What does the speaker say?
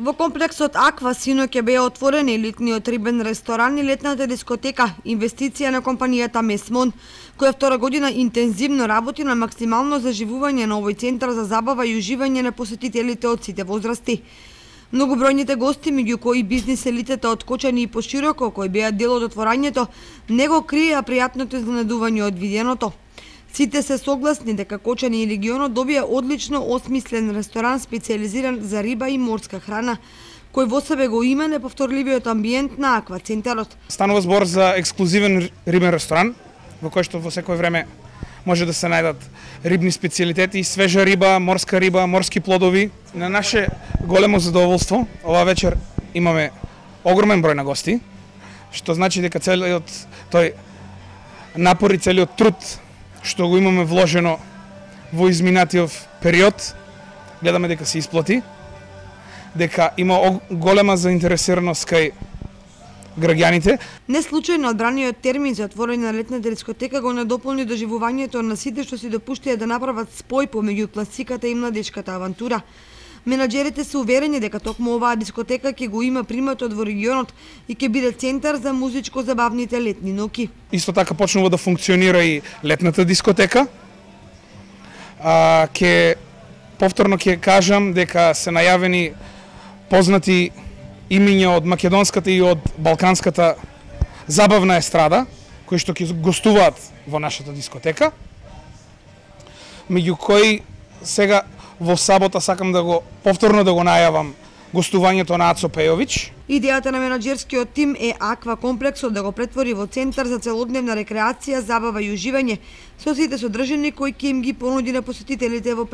Во комплексот Аква синоќа беа отворени елитниот рибен ресторан и летната дискотека, инвестиција на компанијата Месмон, која втора година интензивно работи на максимално заживување на овој центар за забава и уживање на посетителите од сите возрасти. Многобројните гости, меѓу кои бизнис елитата од Кочани и пошироко, кои беа дел од отворањето, не го криеа пријатното изненадување од виденото. Сите се согласни дека Кочани и регионот добија одлично осмислен ресторан специализиран за риба и морска храна, кој во себе го има неповторливиот амбиент на Аква центарот. Станува збор за ексклузивен рибен ресторан, во кој што во секој време може да се најдат рибни специјалитети, свежа риба, морски плодови. На наше големо задоволство, ова вечер имаме огромен број на гости, што значи дека целиот тој напор и целиот труд што го имаме вложено во изминатиот период, гледаме дека се исплати, дека има голема заинтересираност кај граѓаните. Не случајно одбраниот термин за отворање на летната дискотека го надополни доживувањето на сите што си допуштија да направат спој помеѓу класиката и младечката авантура. Менаџерите се уверени дека токму оваа дискотека ќе го има приматот во регионот и ќе биде центар за музичко-забавните летни ноќи. Исто така почнува да функционира и летната дискотека. Повторно ќе кажам дека се најавени познати имиња од македонската и од балканската забавна естрада, кои што ќе гостуваат во нашата дискотека, меѓу кои сега во сабота сакам да го повторно да го најавам гостувањето на Ацо Пејовиќ. Идејата на менаџерскиот тим е Аква комплексот да го претвори во центар за целодневна рекреација, забава и уживање со сите содржини кои ќе им ги понуди на посетителите во